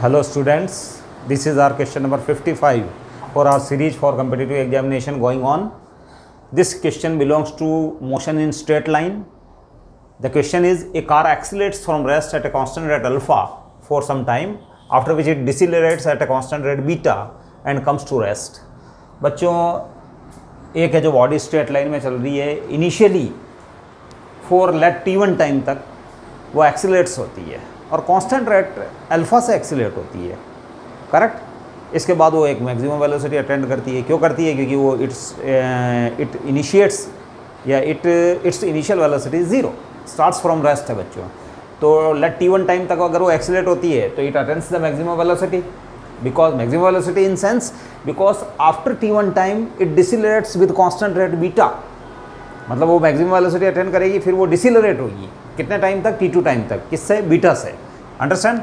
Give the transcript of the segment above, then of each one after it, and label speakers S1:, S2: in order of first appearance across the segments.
S1: Hello students, this is our question number 55 for our series for competitive examination going on. This question belongs to motion in straight line. The question is, a car accelerates from rest at a constant rate alpha for some time, after which it decelerates at a constant rate beta and comes to rest. बच्चों, एक है जो body straight line में चल रही है, initially for late t1 time तक वो एक्सीलरेट्स होती है और कांस्टेंट रेट अल्फा से एक्सीलरेट होती है, करेक्ट। इसके बाद वो एक मैक्सिमम वेलोसिटी अटेंड करती है। क्यों करती है? क्योंकि वो इट इनिशिएट्स या it's initial velocity zero, starts from rest है बच्चों। तो लेट t1 टाइम तक अगर वो एक्सीलरेट होती है तो it attends the maximum velocity, because maximum velocity in sense because after t1 time it decelerates with constant rate beta, मतलब वो मैक्सिमम वेलोसिटी अटेंड करेगी, फिर वो डिसिलरेट होगी कितने टाइम तक? t2 टाइम तक। किससे? बीटा से, अंडरस्टैंड।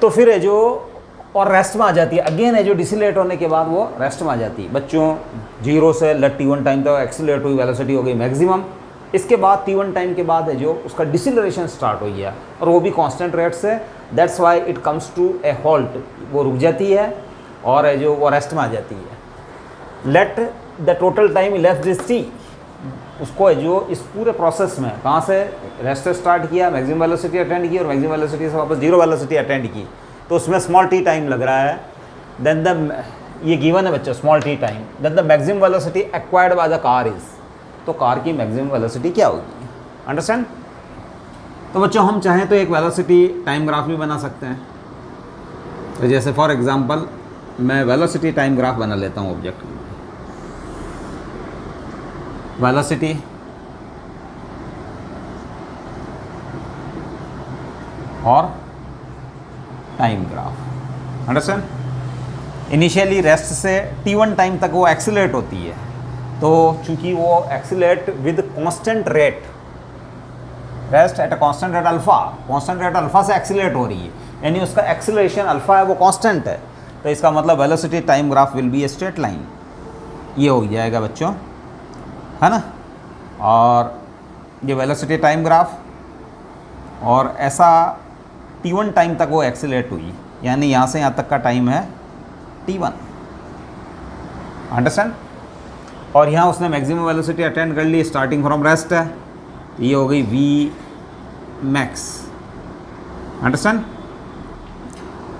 S1: तो फिर है जो और रेस्ट में आ जाती है, अगेन है जो डिसिलेट होने के बाद वो रेस्ट में आ जाती है बच्चों। जीरो से लेट t1 टाइम तक एक्सीलरेट हुई, वेलोसिटी हो गई मैक्सिमम। इसके बाद t1 टाइम के बाद है जो उसका डिसिलरेशन स्टार्ट हो गया और वो भी कांस्टेंट रेट से, that's why it comes to a halt, वो रुक जाती है और है जो वो रेस्ट में आ जाती है। Let the total time left is t, उसको है जो इस पूरे प्रोसेस में कहाँ से रेस्ट स्टार्ट किया, मैक्सिमम वेलोसिटी अटेंड की और मैक्सिमम वेलोसिटी से वापस जीरो वेलोसिटी अटेंड की, तो उसमें स्मॉल t टाइम लग रहा है। देन द ये गिवन है बच्चों small t time, then the maximum velocity acquired by the car is, तो कार की मैक्सिमम वेलोसिटी क्या होगी, अंडरस्टैंड। तो बच्चों हम चाहें तो एक वेलोसिटी टाइम ग्राफ भी बना सकते हैं। तो जैसे फॉर एग्जांपल मैं वेलोसिटी टाइम ग्राफ बना लेता हूँ ऑब्जेक्ट, वेलोसिटी और time graph, understand. Initially rest से t1 टाइम तक वो एक्सीलरेट होती है, तो चूंकि वो accelerate with constant rate, rest at a constant rate alpha, constant rate alpha से एक्सीलरेट हो रही है, यानी उसका एक्सीलरेशन अल्फा है वो कांस्टेंट है, तो इसका मतलब velocity time graph will be a straight line. ये हो जाएगा बच्चों, है ना। और ये वेलोसिटी टाइम ग्राफ, और ऐसा t1 टाइम तक वो एक्सीलरेट हुई, यानी यहाँ से यहाँ तक का टाइम है t1, अंडरस्टैंड। और यहाँ उसने मैक्सिमम वेलोसिटी अटेंड कर ली, स्टार्टिंग फ्रॉम रेस्ट है, ये हो गई v मैक्स, अंडरस्टैंड।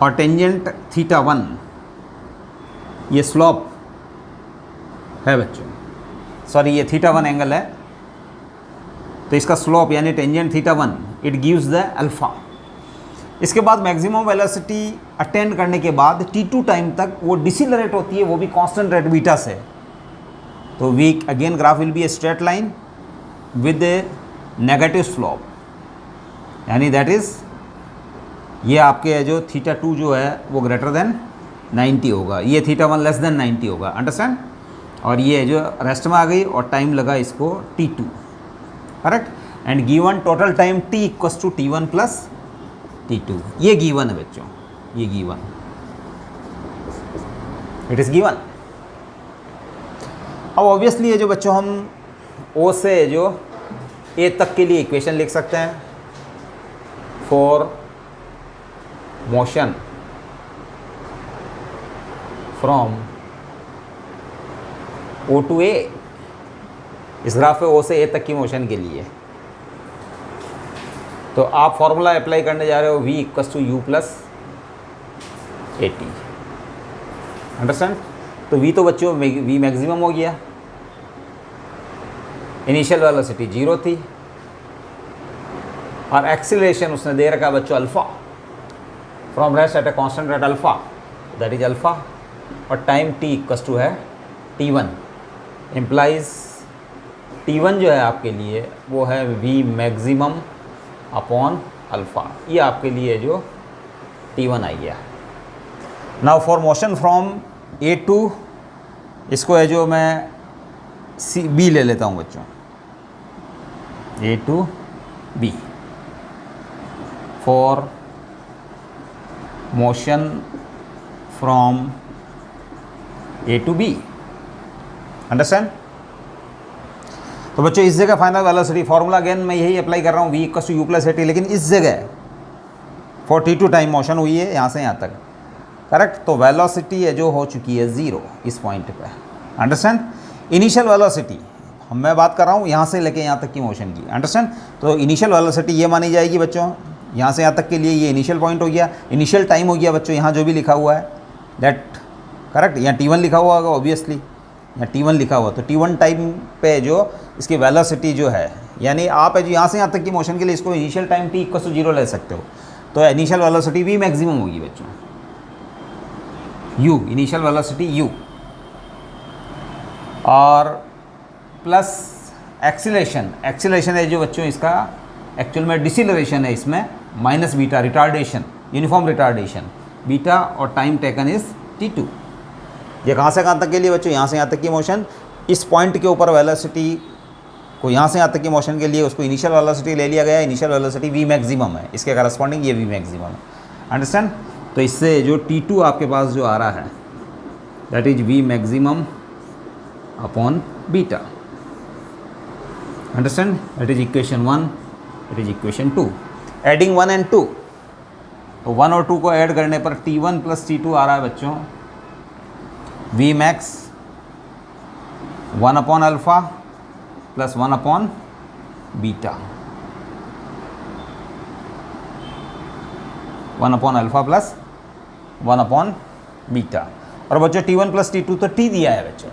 S1: और टेंजेंट θ1, ये स्लोप है बच्चों, सॉरी ये θ1 एंगल है, तो इसका स्लोप यानी tangent θ1 it gives the alpha. इसके बाद मैक्सिमम वेलोसिटी अटेंड करने के बाद t2 टाइम तक वो डिसिलरेट होती है, वो भी कांस्टेंट रेट बीटा से, तो we again graph will be a straight line with a negative slope, यानी दैट इज़ ये आपके जो θ2 जो है वो ग्रेटर देन 90 होगा, ये θ1 लेस देन 90 होगा, अंडरस्टैंड। और ये जो रेस्ट में आ गई और टाइम लगा इसको t2, correct. And given total time t equals to t1 plus t2, ये गिवन है बच्चों, ये गिवन, इट इज़ गिवन। अब ऑब्वियसली ये जो बच्चों हम O से जो A तक के लिए इक्वेशन लिख सकते हैं for motion from O to A, इस ग्राफ पे O से A तक की मोशन के लिए। तो आप फॉर्मूला अप्लाई करने जा रहे हो v equals to u plus AT, understand. तो v तो बच्चों v मैक्सिमम हो गया, इनिशियल वेलोसिटी 0 थी और एक्सीलरेशन उसने दे रखा बच्चों alpha, from rest at a constant rate alpha, that is alpha, और टाइम t इक्वल्स टू है t1, इम्प्लाइज t1 जो है आपके लिए वो है v मैक्सिमम अपॉन अल्फ़ा, ये आपके लिए जो t1 आई गया। Now for motion from A to, इसको है जो मैं B ले लेता हूँ बच्चों, A to B, for motion from A to B, understand. तो बच्चों इस जगह फाइनल वेलोसिटी फार्मूला अगेन मैं यही अप्लाई कर रहा हूँ, v equals to u plus AT, लेकिन इस जगह फॉर T2 टाइम मोशन हुई है यहाँ से यहाँ तक, करेक्ट। तो वेलोसिटी है जो हो चुकी है 0 इस पॉइंट पे, अंडरस्टैंड। इनिशियल वेलोसिटी मैं बात कर रहा हूँ यहाँ से लेके यहाँ तक की मोशन की, अंडरस्टैंड। तो इनिशियल वेलोसिटी ये मानी जाएगी बच्चों, यहाँ से यहाँ तक के लिए ये इनिशियल पॉइंट हो गया, इनिशियल टाइम हो गया बच्चों, यहाँ जो भी लिखा हुआ है दैट, करेक्ट। यहाँ T1 लिखा हुआ होगा ऑब्वियसली, यहाँ T1 लिखा हुआ, तो T1 टाइम पे जो इसकी वेलोसिटी जो है, यानी आप है जो यहाँ से यहाँ तक की मोशन के लिए इसको इनिशियल टाइम T = 0 ले सकते हो। तो इनिशियल वेलोसिटी V मैक्सिमम होगी बच्चों, U, इनिशियल वेलोसिटी U, और प्लस एक्सीलरेशन, एक्सीलरेशन है जो बच्चों इसका एक्चुअल में डिसिलरेशन है इसमें, minus beta, retardation, uniform retardation beta, और टाइम टेकन इज T2। ये कहाँ से कहाँ तक के लिए बच्चों, यहाँ से यहाँ तक की मोशन, इस पॉइंट के ऊपर वेलोसिटी को यहाँ से यहाँ तक की मोशन के लिए उसको इनिशियल वेलोसिटी ले लिया गया, इनिशियल वेलोसिटी V मैक्सिमम है, इसके करस्पॉन्डिंग ये V मैक्सिमम है, अंडरस्टैंड। तो इससे जो T2 आपके पास जो आ रहा है that is V maximum upon beta, understand. That is equation 1, that is equation 2। Adding 1 and 2, तो 1 और 2 को ऐड करने पर T1 + T2 आ रहा है बच्चों V max 1/α + 1/β, 1/α + 1/β। और बच्चों T1 + T2 तो T दिया है बच्चों,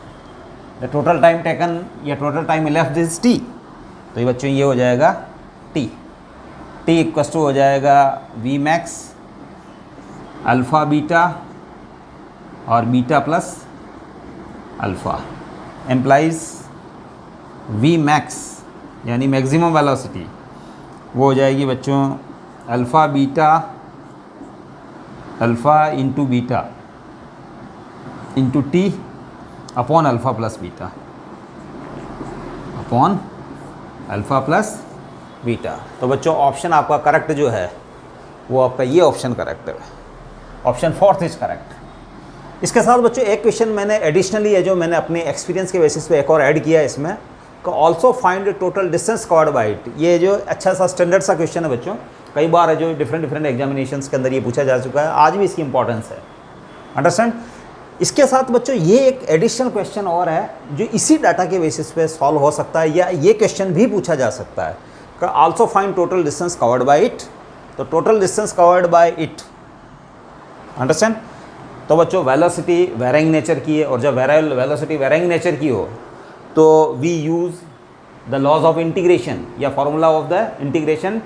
S1: द टोटल टाइम टेकन या total time left is T। तो ये बच्चों ये हो जाएगा T = हो जाएगा V max अल्फ़ा बीटा और beta plus alpha, implies V max यानी मैक्सिमम वेलोसिटी वो हो जाएगी बच्चों alpha into beta into T upon alpha plus beta, upon alpha plus beta. तो बच्चों ऑप्शन आपका करेक्ट जो है वो आपका ये ऑप्शन करेक्ट है, ऑप्शन 4 इज करेक्ट। इसके साथ बच्चों एक क्वेश्चन मैंने एडिशनली है जो मैंने अपने एक्सपीरियंस के बेसिस पे एक और ऐड किया है इसमें, को also find the total distance covered by it. ये जो अच्छा सा स्टैंडर्ड सा क्वेश्चन है बच्चों, कई बार है जो डिफरेंट एग्जामिनेशंस के अंदर ये पूछा जा चुका है, आज भी इसकी इंपॉर्टेंस है, अंडरस्टैंड। इसके साथ बच्चों ये एक एडिशनल क्वेश्चन और है जो इसी डाटा के बेसिस पे सॉल्व हो सकता है, या ये क्वेश्चन भी पूछा जा सकता है, also find total distance covered by it. तो total distance covered by it, understand. तो बच्चों वेलोसिटी वेरिंग नेचर की है, और जब वेलोसिटी वेरिंग नेचर की हो तो we use the laws of integration या formula of the integration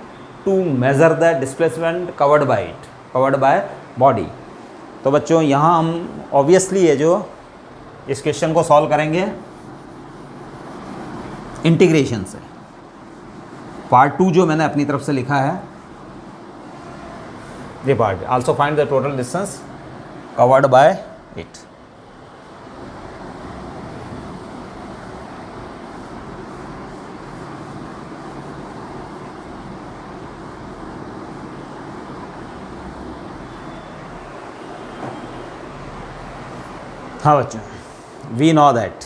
S1: to measure the displacement covered by it, covered by body. तो बच्चों यहाँ हम ऑब्वियसली है जो इस क्वेश्चन को सॉल्व करेंगे इंटीग्रेशन से। पार्ट 2 जो मैंने अपनी तरफ से लिखा है ये part, also find the total distance covered by it. हाँ बच्चों, we know that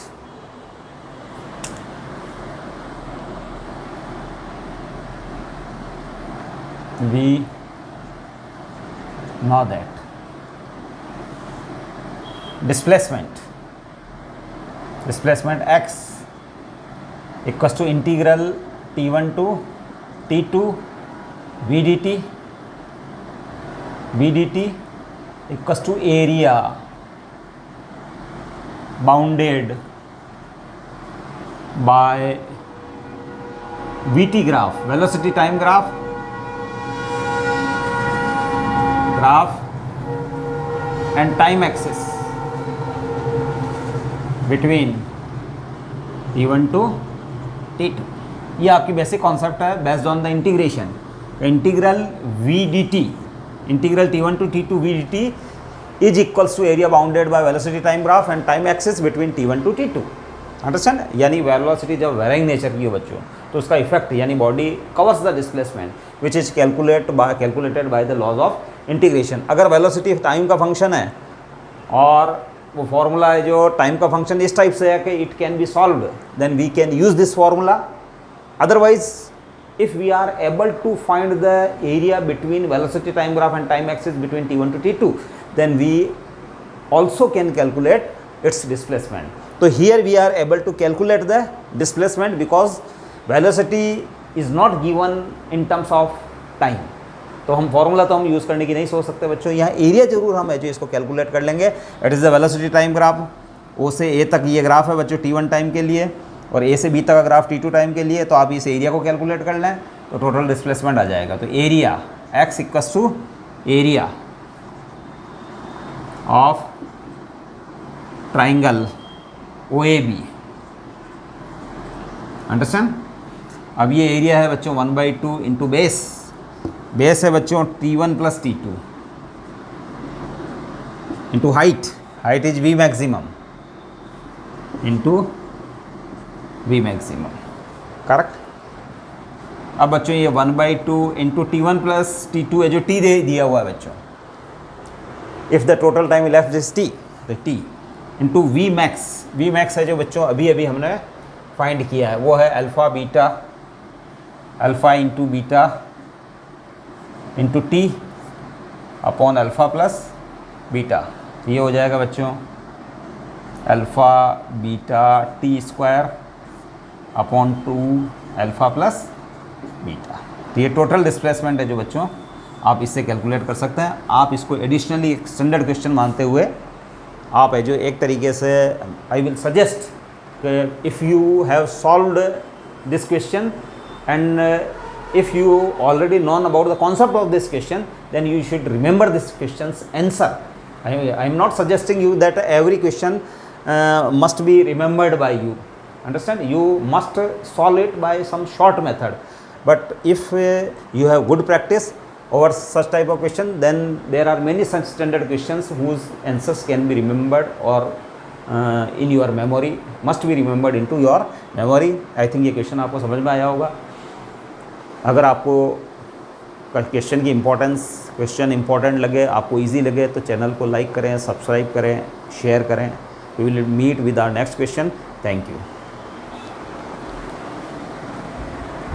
S1: displacement x equals to integral T1 to T2 vdt equals to area bounded by VT graph, velocity time graph and time axis between T1 to T2। ये आपकी basic concept है based on the integration, integral VDT, integral T1 to T2 VDT is equals to area bounded by velocity time graph and time axis between T1 to T2, understand. यानी velocity जब varying nature की हो बच्चों तो उसका effect यानी body covers the displacement which is calculated by the laws of integration. अगर velocity time का फंक्शन है और वो फार्मूला है जो टाइम का फंक्शन इस टाइप से है कि it can be solved, then we can use this formula. Otherwise if we are able to find the area between velocity time graph and time axis between t1 to t2, then we also can calculate its displacement. So here we are able to calculate the displacement because velocity is not given in terms of time. तो हम formula तो हम use करने की नहीं सोच सकते बच्चों, यहाँ एरिया जरूर हम है जो इसको कैलकुलेट कर लेंगे. It is the velocity time graph. O से ए तक ये ग्राफ है बच्चों t1 टाइम के लिए, और ए से बी तक का ग्राफ t2 टाइम के लिए. तो आप इस एरिया को कैलकुलेट कर लें तो टोटल डिस्प्लेसमेंट आ जाएगा. तो area x equals to area of triangle OAB. Understand. अब ये एरिया है बच्चों 1/2 इंटू बेस. बेस है बच्चों t1 plus t2 into height. Height is v maximum into v maximum. Correct. अब बच्चों ये 1/2 इंटू t1 प्लस t2 है जो t दे दिया हुआ है बच्चों. If the total time left is t, तो t into v max. v max है जो बच्चों अभी अभी हमने फाइंड किया है, वो है alpha beta, alpha into beta into T upon alpha plus beta. ये हो जाएगा बच्चों alpha beta T square upon 2 alpha plus beta. तो ये टोटल डिस्प्लेसमेंट है जो बच्चों आप इससे कैलकुलेट कर सकते हैं. आप इसको एडिशनली एक स्टैंडर्ड क्वेश्चन मानते हुए आप है जो एक तरीके से I will suggest if you have solved this question and if you already known about the concept of this question, then you should remember this question's answer. I am not suggesting you that every question must be remembered by you. Understand? You must solve it by some short method. But if you have good practice over such type of question, then there are many such standard questions whose answers can be remembered or in your memory, must be remembered into your memory. I think ये question आपको समझ में आया होगा. अगर आपको question की question important लगे, आपको इजी लगे, तो चैनल को लाइक करें, सब्सक्राइब करें, शेयर करें. We will meet with our next question. Thank you.